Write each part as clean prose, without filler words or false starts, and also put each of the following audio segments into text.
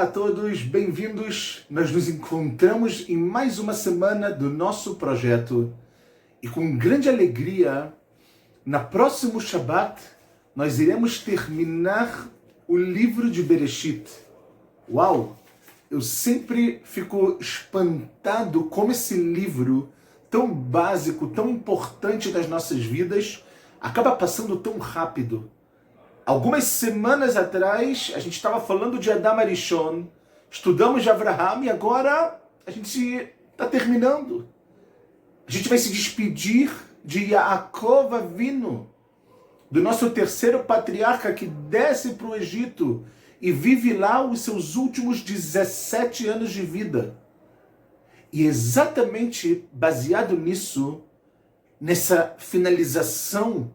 Olá a todos, bem-vindos. Nós nos encontramos em mais uma semana do nosso projeto e com grande alegria, na próximo Shabbat, nós iremos terminar o livro de Bereshit. Uau! Eu sempre fico espantado como esse livro, tão básico, tão importante nas nossas vidas, acaba passando tão rápido. Algumas semanas atrás, a gente estava falando de Adam Arishon, estudamos de Avraham e agora a gente está terminando. A gente vai se despedir de Yaakov Avinu, do nosso terceiro patriarca que desce para o Egito e vive lá os seus últimos 17 anos de vida. E exatamente baseado nisso, nessa finalização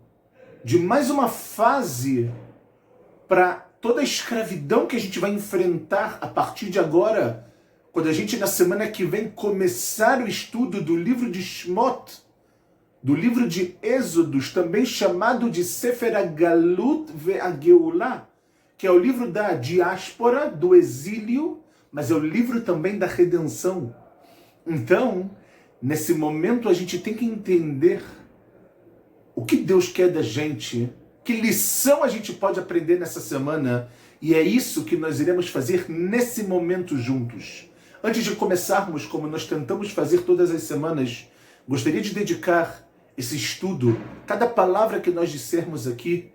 de mais uma fase para toda a escravidão que a gente vai enfrentar a partir de agora, quando a gente na semana que vem começar o estudo do livro de Shmot, do livro de Êxodos, também chamado de Sefer HaGalut ve'Hageulah, que é o livro da diáspora, do exílio, mas é o livro também da redenção. Então, nesse momento a gente tem que entender o que Deus quer da gente, que lição a gente pode aprender nessa semana, e é isso que nós iremos fazer nesse momento juntos. Antes de começarmos, como nós tentamos fazer todas as semanas, gostaria de dedicar esse estudo, cada palavra que nós dissermos aqui,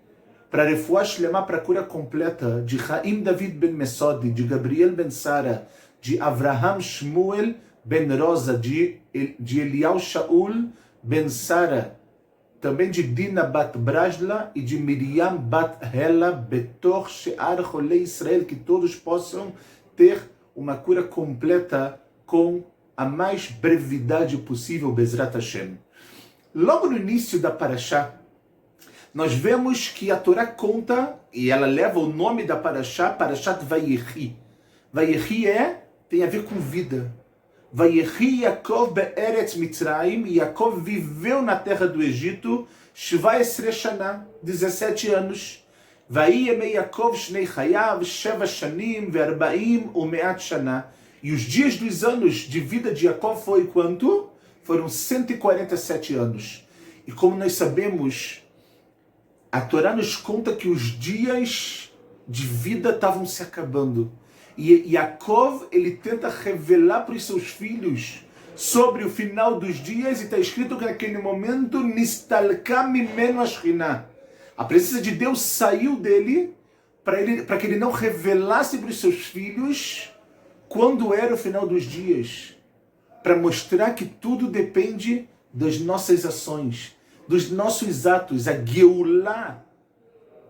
para a refuá shlema, para a cura completa, de Chaim David ben Mesodi, de Gabriel ben Sara, de Avraham Shmuel ben Rosa, de Eliyahu Shaul ben Sara, também de Dina bat Brasla e de Miriam bat Hela, Betor She'ar Cholei Israel, que todos possam ter uma cura completa com a mais brevidade possível, Bezrat Hashem. Logo no início da Parashá, nós vemos que a Torá conta, e ela leva o nome da Parashá, Parashat Vayechi. Vayechi tem a ver com vida. Vayechi Yaakov be'eretz Mitzrayim, Yaakov viveu na terra do Egito, Shvai Esrei Shana, 17 anos. Vayemei Yaakov shnei chayav, Sheva shanim, ve'arbaim u'me'at shana. E os dias dos anos de vida de Yaakov foi quanto? Foram 147 anos. E como nós sabemos, a Torá nos conta que os dias de vida estavam se acabando. E Yaakov, ele tenta revelar para os seus filhos sobre o final dos dias, e está escrito que naquele momento, Nistalka mimeno ashchina. A presença de Deus saiu dele para que ele não revelasse para os seus filhos quando era o final dos dias, para mostrar que tudo depende das nossas ações, dos nossos atos, a Geulah.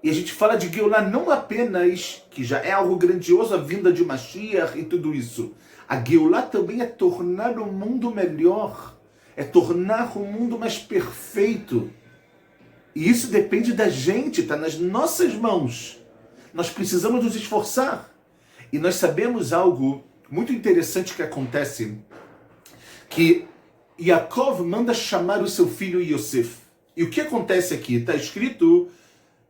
E a gente fala de Geulah não apenas, que já é algo grandioso, a vinda de Mashiach e tudo isso. A Geulah também é tornar o mundo melhor, é tornar o mundo mais perfeito. E isso depende da gente, está nas nossas mãos. Nós precisamos nos esforçar. E nós sabemos algo muito interessante que acontece, que Yaakov manda chamar o seu filho Yosef. E o que acontece aqui? Está escrito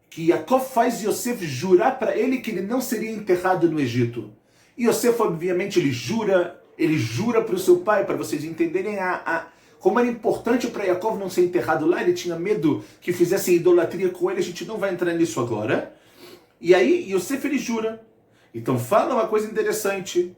que Yaakov faz Yosef jurar para ele que ele não seria enterrado no Egito. E Yosef, obviamente, ele jura para o seu pai, para vocês entenderem como era importante para Yaakov não ser enterrado lá. Ele tinha medo que fizessem idolatria com ele, a gente não vai entrar nisso agora. E aí Yosef, ele jura. Então fala uma coisa interessante,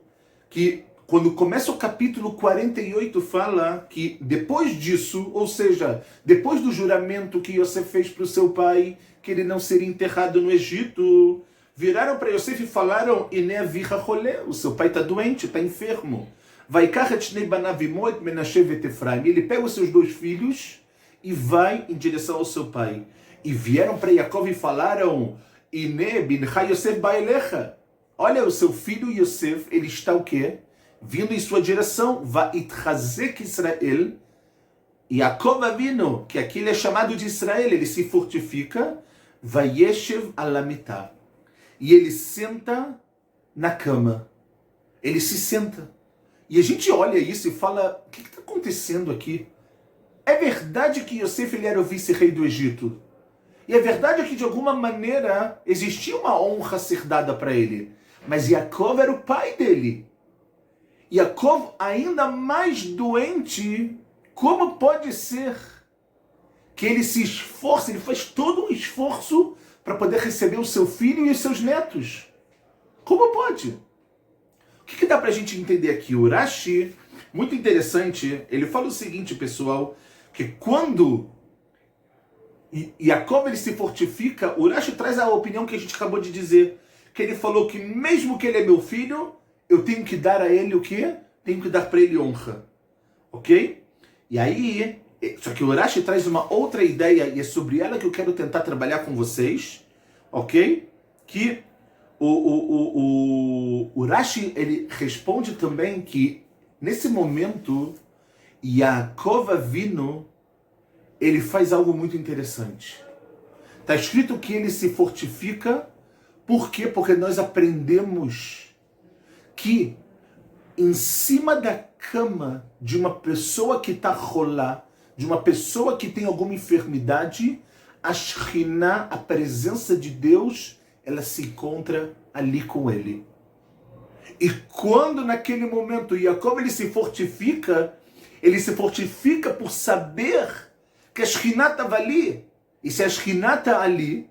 que quando começa o capítulo 48, fala que depois disso, ou seja, depois do juramento que Yosef fez para o seu pai, que ele não seria enterrado no Egito, viraram para Yosef e falaram: Ine avicha cholé, o seu pai está doente, está enfermo. Vaikach et shnei banav imo et Menashe vet Efraim. Ele pega os seus dois filhos e vai em direção ao seu pai. E vieram para Yaakov e falaram: Ine bincha Yosef baelecha. Olha, o seu filho Yosef, ele está o quê? Vindo em sua direção. Vaitchazek Israel. Yaakov Avinu, que aqui ele é chamado de Israel, ele se fortifica. Vayeshev alamitah. E ele senta na cama. Ele se senta. E a gente olha isso e fala: o que está acontecendo aqui? É verdade que Yosef, ele era o vice-rei do Egito. E é verdade que de alguma maneira existia uma honra a ser dada para ele. Mas Yaakov era o pai dele. Yaakov ainda mais doente, como pode ser que ele se esforça, ele faz todo um esforço para poder receber o seu filho e os seus netos? Como pode? O que dá para a gente entender aqui? O Rashi, muito interessante, ele fala o seguinte, pessoal, que quando Yaakov ele se fortifica, o Rashi traz a opinião que a gente acabou de dizer, que ele falou que mesmo que ele é meu filho, eu tenho que dar a ele o quê? Tenho que dar para ele honra. Ok? E aí, só que o Rashi traz uma outra ideia, e é sobre ela que eu quero tentar trabalhar com vocês, ok? Que o Rashi, ele responde também que, nesse momento, Yaakov Avinu, ele faz algo muito interessante. Está escrito que ele se fortifica, por quê? Porque nós aprendemos que em cima da cama de uma pessoa que está rolá, de uma pessoa que tem alguma enfermidade, a Shekhinah, a presença de Deus, ela se encontra ali com ele. E quando naquele momento Yaakov ele se fortifica por saber que a Shekhinah estava ali. E se a Shekhinah está ali,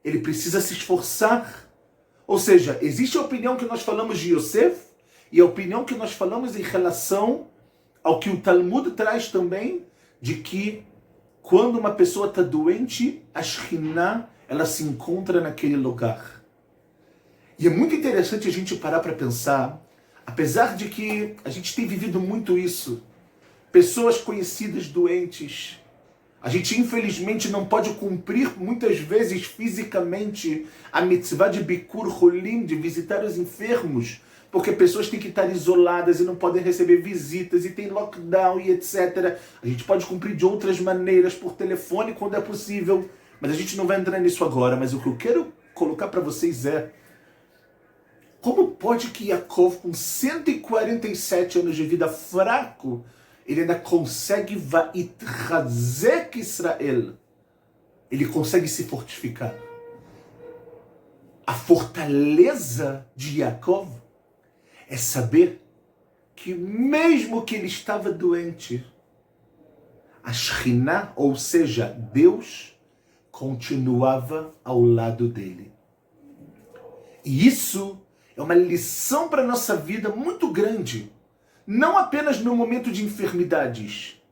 ele precisa se esforçar. Ou seja, existe a opinião que nós falamos de Yosef e a opinião que nós falamos em relação ao que o Talmud traz também, de que quando uma pessoa está doente, a Shekhinah, ela se encontra naquele lugar. E é muito interessante a gente parar para pensar, apesar de que a gente tem vivido muito isso, pessoas conhecidas doentes, a gente infelizmente não pode cumprir muitas vezes fisicamente a mitzvah de Bikur Cholim, de visitar os enfermos, porque pessoas têm que estar isoladas e não podem receber visitas e tem lockdown e etc. A gente pode cumprir de outras maneiras, por telefone quando é possível, mas a gente não vai entrar nisso agora. Mas o que eu quero colocar para vocês é: como pode que Yaakov, com 147 anos de vida, fraco, ele ainda consegue Vaitchazek Israel? Ele consegue se fortificar. A fortaleza de Yaakov é saber que mesmo que ele estava doente, a Shekhinah, ou seja, Deus, continuava ao lado dele. E isso é uma lição para a nossa vida muito grande. Não apenas no momento de enfermidades,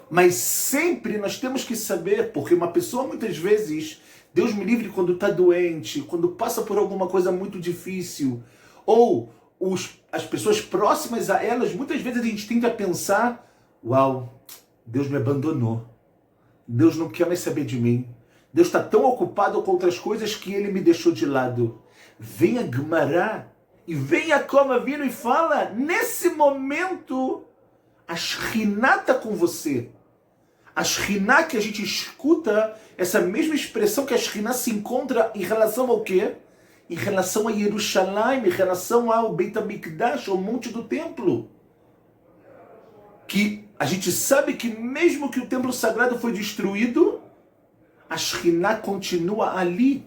mas sempre nós temos que saber, porque uma pessoa muitas vezes, Deus me livre, quando está doente, quando passa por alguma coisa muito difícil, ou as pessoas próximas a elas, muitas vezes a gente tenta pensar: uau, Deus me abandonou, Deus não quer mais saber de mim, Deus está tão ocupado com outras coisas que ele me deixou de lado. Vem a Gemara e vem Yaakov Avinu e fala: nesse momento a Shekhinah está com você. A Shekhinah que a gente escuta, essa mesma expressão que a Shekhinah se encontra em relação ao quê? Em relação a Jerusalém, em relação ao Beit HaMikdash, ao Monte do Templo. Que a gente sabe que mesmo que o Templo Sagrado foi destruído, a Shekhinah continua ali.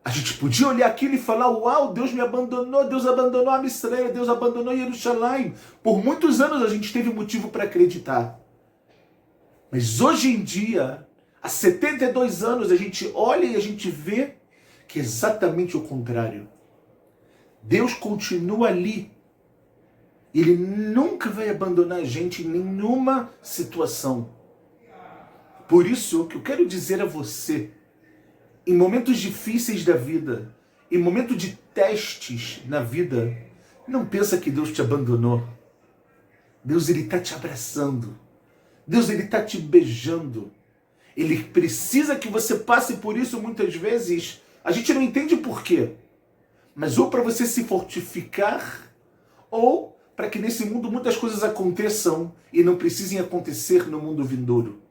A gente podia olhar aquilo e falar: uau, Deus me abandonou, Deus abandonou a Israel, Deus abandonou Jerusalém. Por muitos anos a gente teve motivo para acreditar. Mas hoje em dia, há 72 anos, a gente olha e a gente vê que é exatamente o contrário. Deus continua ali. Ele nunca vai abandonar a gente em nenhuma situação. Por isso, o que eu quero dizer a você, em momentos difíceis da vida, em momentos de testes na vida, não pensa que Deus te abandonou. Deus, ele está te abraçando. Deus, ele está te beijando. Ele precisa que você passe por isso muitas vezes. A gente não entende por quê. Mas ou para você se fortificar, ou para que nesse mundo muitas coisas aconteçam e não precisem acontecer no mundo vindouro.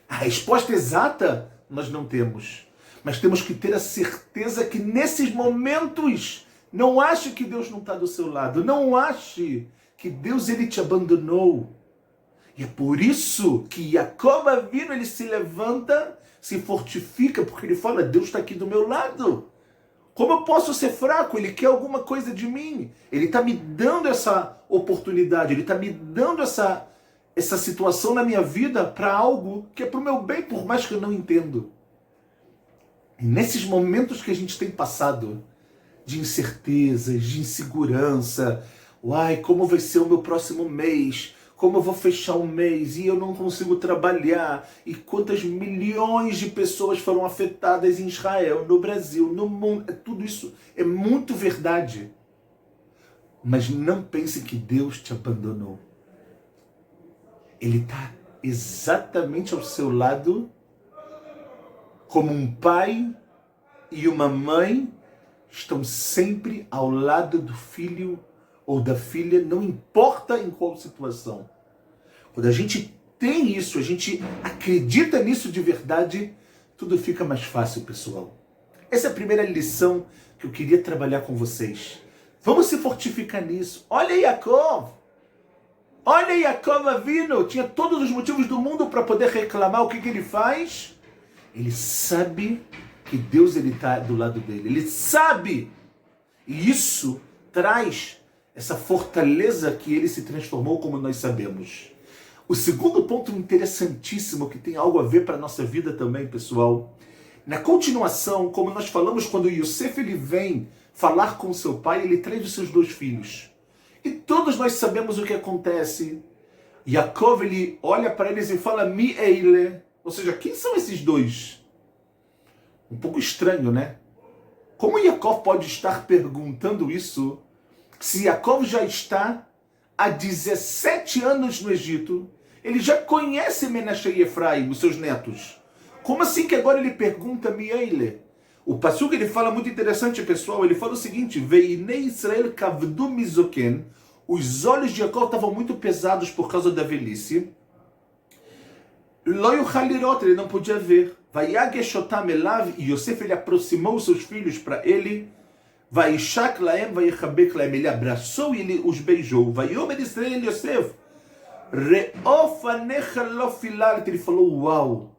A resposta exata nós não temos. Mas temos que ter a certeza que nesses momentos, não ache que Deus não está do seu lado. Não ache que Deus, ele te abandonou. E é por isso que Yaakov Avinu, ele se levanta, se fortifica, porque ele fala: Deus está aqui do meu lado. Como eu posso ser fraco? Ele quer alguma coisa de mim. Ele está me dando essa oportunidade, ele está me dando essa situação na minha vida para algo que é para o meu bem, por mais que eu não entendo. E nesses momentos que a gente tem passado, de incertezas, de insegurança, uai, como vai ser o meu próximo mês? Como eu vou fechar um mês e eu não consigo trabalhar? E quantas milhões de pessoas foram afetadas em Israel, no Brasil, no mundo? Tudo isso é muito verdade. Mas não pense que Deus te abandonou. Ele está exatamente ao seu lado, como um pai e uma mãe estão sempre ao lado do filho ou da filha, não importa em qual situação. Quando a gente tem isso, a gente acredita nisso de verdade, tudo fica mais fácil, pessoal. Essa é a primeira lição que eu queria trabalhar com vocês. Vamos se fortificar nisso. Olha Yaakov! Olha Yaakov Avinu! Tinha todos os motivos do mundo para poder reclamar. O que ele faz? Ele sabe que Deus está do lado dele. Ele sabe! E isso traz essa fortaleza que ele se transformou, como nós sabemos. O segundo ponto interessantíssimo, que tem algo a ver para a nossa vida também, pessoal. Na continuação, como nós falamos, quando Yosef ele vem falar com seu pai, ele traz os seus 2 filhos. E todos nós sabemos o que acontece. Yaakov, ele olha para eles e fala, Mi eile. Ou seja, quem são esses 2? Um pouco estranho, né? Como Yaakov pode estar perguntando isso se Yaakov já está há 17 anos no Egito? Ele já conhece Menashe e Efraim, os seus netos. Como assim que agora ele pergunta Miele? O Passuca ele fala muito interessante, pessoal. Ele fala o seguinte: Veinei Israel kavdu mizoken. Os olhos de Yaakov estavam muito pesados por causa da velhice. Lo yuchal lirot, ele não podia ver. Vayageshotam elav, e Yosef ele aproximou os seus filhos para ele. Vaishak laem, vayechabek laem, ele abraçou e ele os beijou. Vayomer Israel Yosef, reofanecha lo filalet, ele falou, uau,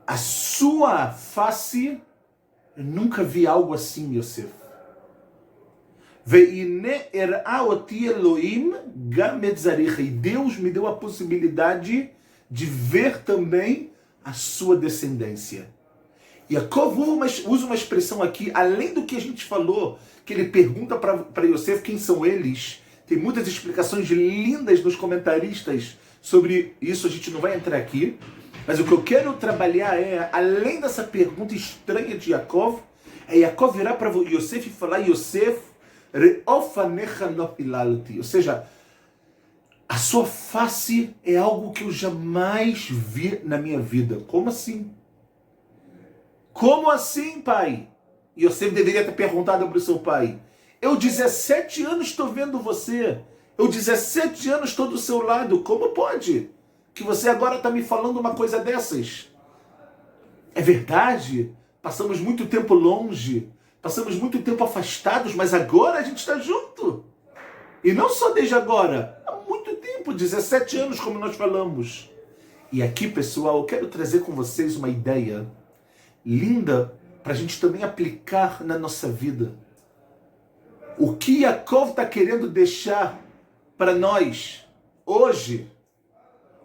a sua face, eu nunca vi algo assim, Yosef. Veine er'a oti Elohim gam et zaricha, e Deus me deu a possibilidade de ver também a sua descendência. Yaakov usa uma expressão aqui, além do que a gente falou, que ele pergunta para Yosef quem são eles. Tem muitas explicações lindas nos comentaristas sobre isso, a gente não vai entrar aqui. Mas o que eu quero trabalhar é, além dessa pergunta estranha de Yaakov, é Yaakov virar para Yosef e falar, Yosef, reofanecha lo hilalti. Ou seja, a sua face é algo que eu jamais vi na minha vida. Como assim? Como assim, pai? Yosef deveria ter perguntado para o seu pai. Eu 17 anos estou vendo você. Eu 17 anos estou do seu lado. Como pode que você agora está me falando uma coisa dessas? É verdade? Passamos muito tempo longe. Passamos muito tempo afastados, mas agora a gente está junto. E não só desde agora. Há muito tempo, 17 anos, como nós falamos. E aqui, pessoal, eu quero trazer com vocês uma ideia linda para a gente também aplicar na nossa vida. O que Yaakov está querendo deixar para nós hoje?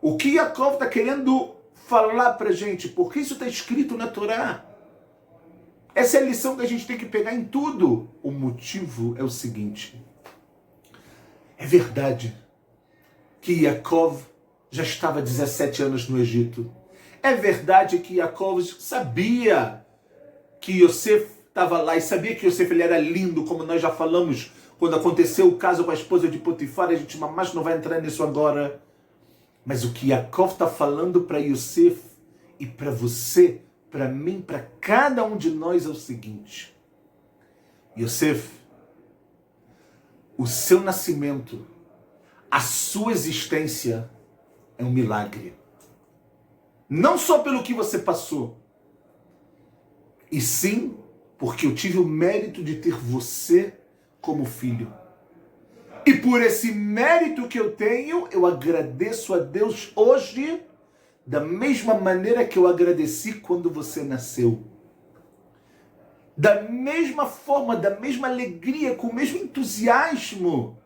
O que Yaakov está querendo falar para a gente? Porque isso está escrito na Torá. Essa é a lição que a gente tem que pegar em tudo. O motivo é o seguinte. É verdade que Yaakov já estava 17 anos no Egito. É verdade que Yaakov sabia que Yosef estava lá e sabia que Yosef ele era lindo, como nós já falamos quando aconteceu o caso com a esposa de Potifar. A gente mais não vai entrar nisso agora. Mas o que Yaakov está falando para Yosef e para você, para mim, para cada um de nós é o seguinte. Yosef, o seu nascimento, a sua existência é um milagre. Não só pelo que você passou, e sim porque eu tive o mérito de ter você como filho. E por esse mérito que eu tenho, eu agradeço a Deus hoje da mesma maneira que eu agradeci quando você nasceu. Da mesma forma, da mesma alegria, com o mesmo entusiasmo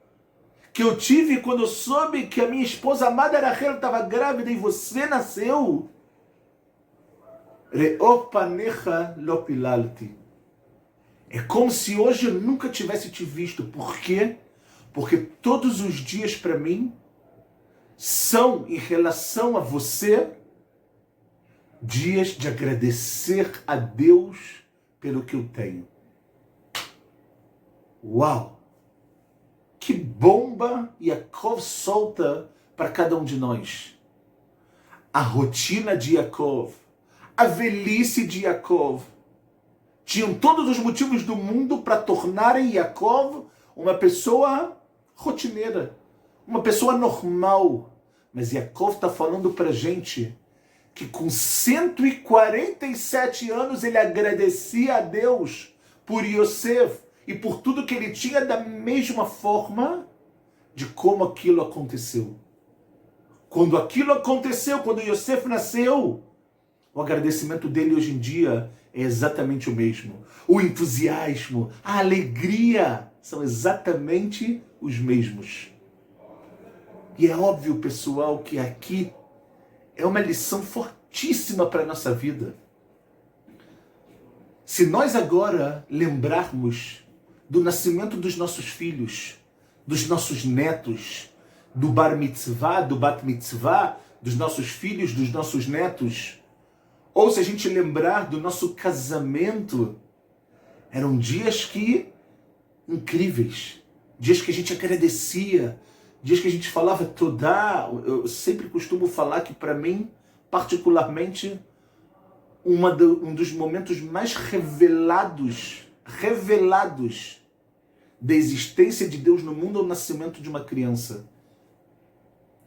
que eu tive quando eu soube que a minha esposa amada Rachel estava grávida e você nasceu. Reopanecha lopilalti. É como se hoje eu nunca tivesse te visto. Por quê? Porque todos os dias para mim são, em relação a você, dias de agradecer a Deus pelo que eu tenho. Uau! Que bomba Yaakov solta para cada um de nós. A rotina de Yaakov, a velhice de Yaakov, tinham todos os motivos do mundo para tornarem Yaakov uma pessoa rotineira, uma pessoa normal. Mas Yaakov está falando para a gente que com 147 anos ele agradecia a Deus por Yosef e por tudo que ele tinha, da mesma forma de como aquilo aconteceu. Quando aquilo aconteceu, quando Yosef nasceu, o agradecimento dele hoje em dia é exatamente o mesmo. O entusiasmo, a alegria são exatamente os mesmos. E é óbvio, pessoal, que aqui é uma lição fortíssima para a nossa vida. Se nós agora lembrarmos do nascimento dos nossos filhos, dos nossos netos, do bar mitzvah, do bat mitzvah, dos nossos filhos, dos nossos netos, ou se a gente lembrar do nosso casamento, eram dias incríveis, dias que a gente agradecia, dias que a gente falava todá. Eu sempre costumo falar que, para mim, particularmente, um dos momentos mais revelados da existência de Deus no mundo é o nascimento de uma criança.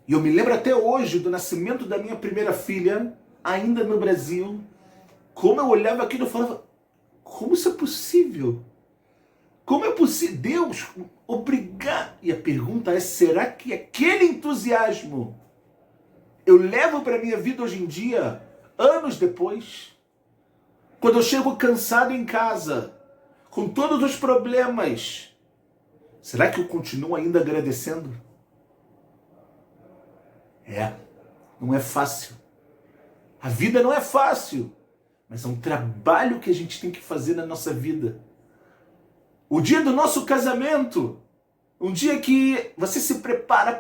E eu me lembro até hoje do nascimento da minha primeira filha, ainda no Brasil. Como eu olhava aquilo e falava, como isso é possível? Como é possível? Deus, obrigado. E a pergunta é, será que aquele entusiasmo eu levo para a minha vida hoje em dia, anos depois? Quando eu chego cansado em casa, com todos os problemas, será que eu continuo ainda agradecendo? Não é fácil. A vida não é fácil, mas é um trabalho que a gente tem que fazer na nossa vida. O dia do nosso casamento, um dia que você se prepara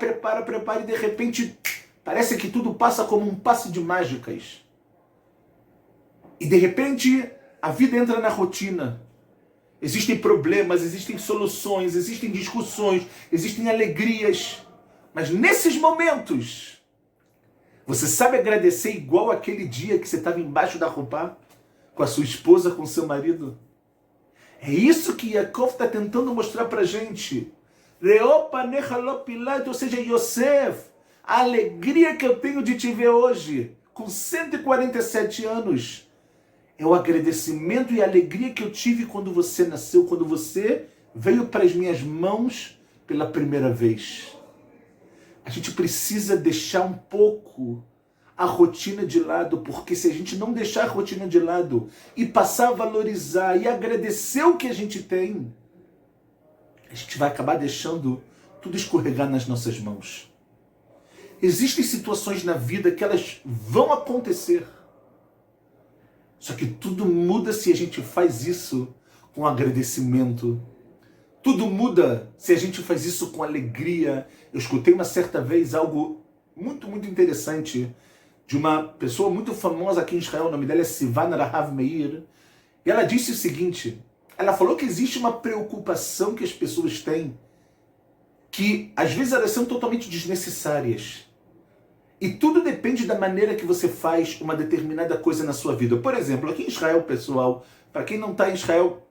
e de repente parece que tudo passa como um passe de mágicas. E de repente a vida entra na rotina. Existem problemas, existem soluções, existem discussões, existem alegrias. Mas nesses momentos, você sabe agradecer igual aquele dia que você estava embaixo da roupa com a sua esposa, com o seu marido? É isso que Yaakov está tentando mostrar para a gente. Ou seja, Yosef, a alegria que eu tenho de te ver hoje, com 147 anos, é o agradecimento e a alegria que eu tive quando você nasceu, quando você veio para as minhas mãos pela primeira vez. A gente precisa deixar um pouco a rotina de lado, porque se a gente não deixar a rotina de lado e passar a valorizar e agradecer o que a gente tem, a gente vai acabar deixando tudo escorregar nas nossas mãos. Existem situações na vida que elas vão acontecer. Só que tudo muda se a gente faz isso com agradecimento. Tudo muda se a gente faz isso com alegria. Eu escutei uma certa vez algo muito interessante de uma pessoa muito famosa aqui em Israel, o nome dela é Sivana Rahav Meir, e ela disse o seguinte, ela falou que existe uma preocupação que as pessoas têm, que às vezes elas são totalmente desnecessárias. E tudo depende da maneira que você faz uma determinada coisa na sua vida. Por exemplo, aqui em Israel, pessoal, para quem não está em Israel,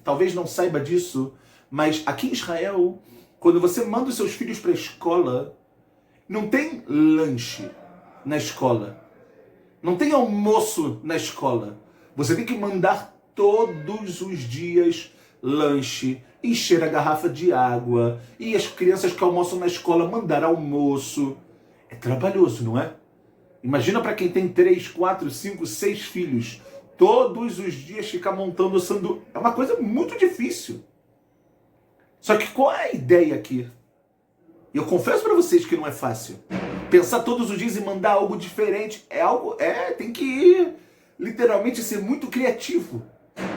talvez não saiba disso, mas aqui em Israel, quando você manda os seus filhos para a escola, não tem lanche na escola. Não tem almoço na escola. Você tem que mandar todos os dias lanche, encher a garrafa de água, e as crianças que almoçam na escola mandar almoço. É trabalhoso, não é? Imagina para quem tem 3, 4, 5, 6 filhos. todos os dias ficar montando sanduíche. É uma coisa muito difícil. Só que qual é a ideia aqui? E eu confesso para vocês que não é fácil. Pensar todos os dias e mandar algo diferente tem que literalmente ser muito criativo.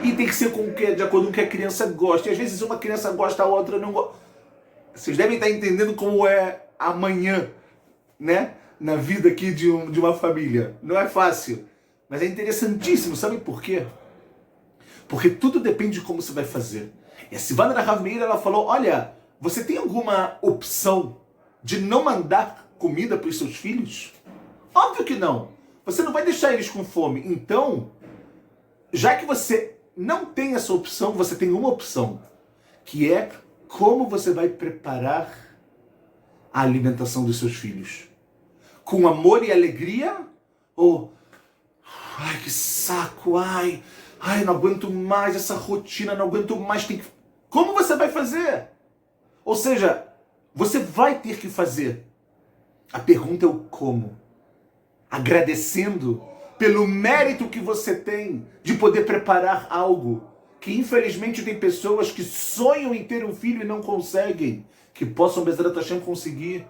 E tem que ser de acordo com o que a criança gosta. E às vezes uma criança gosta, a outra não gosta. Vocês devem estar entendendo como é amanhã, né? Na vida aqui de uma família. Não é fácil. Mas é interessantíssimo. Sabe por quê? Porque tudo depende de como você vai fazer. E a Silvana da Rav Meir, ela falou, olha, você tem alguma opção de não mandar comida para os seus filhos? Óbvio que não. Você não vai deixar eles com fome. Então, já que você não tem essa opção, você tem uma opção, que é como você vai preparar a alimentação dos seus filhos. Com amor e alegria? Ou, ai, que saco, ai, não aguento mais essa rotina, não aguento mais, Como você vai fazer? Ou seja, você vai ter que fazer. A pergunta é o como. Agradecendo pelo mérito que você tem de poder preparar algo que infelizmente tem pessoas que sonham em ter um filho e não conseguem, que possam, Bezerra Hashem, conseguir.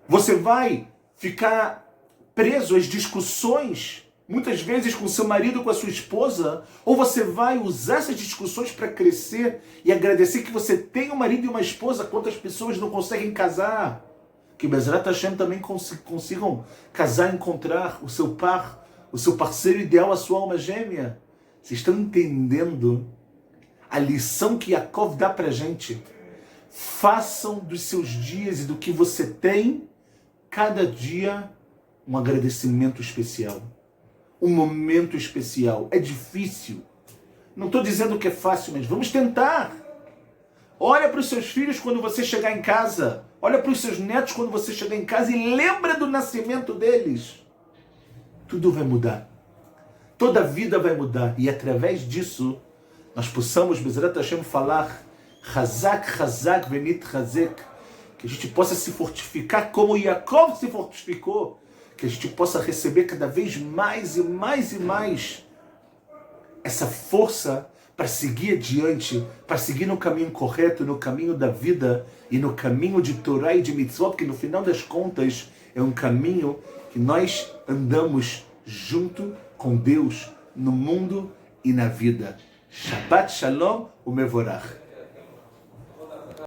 Você vai ficar preso às discussões, muitas vezes com seu marido, com a sua esposa, ou você vai usar essas discussões para crescer e agradecer que você tem um marido e uma esposa, quantas pessoas não conseguem casar. Que Bezerra Hashem também consigam casar e encontrar o seu par, o seu parceiro ideal, a sua alma gêmea. Vocês estão entendendo a lição que Yaakov dá para a gente? Façam dos seus dias e do que você tem, cada dia, um agradecimento especial. Um momento especial. É difícil. Não estou dizendo que é fácil, mas vamos tentar. Olha para os seus filhos quando você chegar em casa. Olha para os seus netos quando você chegar em casa e lembra do nascimento deles. Tudo vai mudar. Toda a vida vai mudar. E através disso, nós possamos, Bezerra Hashem, falar Hazak, Hazak, Venit, Hazek. Que a gente possa se fortificar como Yaakov se fortificou. Que a gente possa receber cada vez mais e mais e mais essa força para seguir adiante, para seguir no caminho correto, no caminho da vida e no caminho de Torá e de Mitzvot, porque no final das contas é um caminho que nós andamos junto com Deus no mundo e na vida. Shabbat Shalom Umevorach.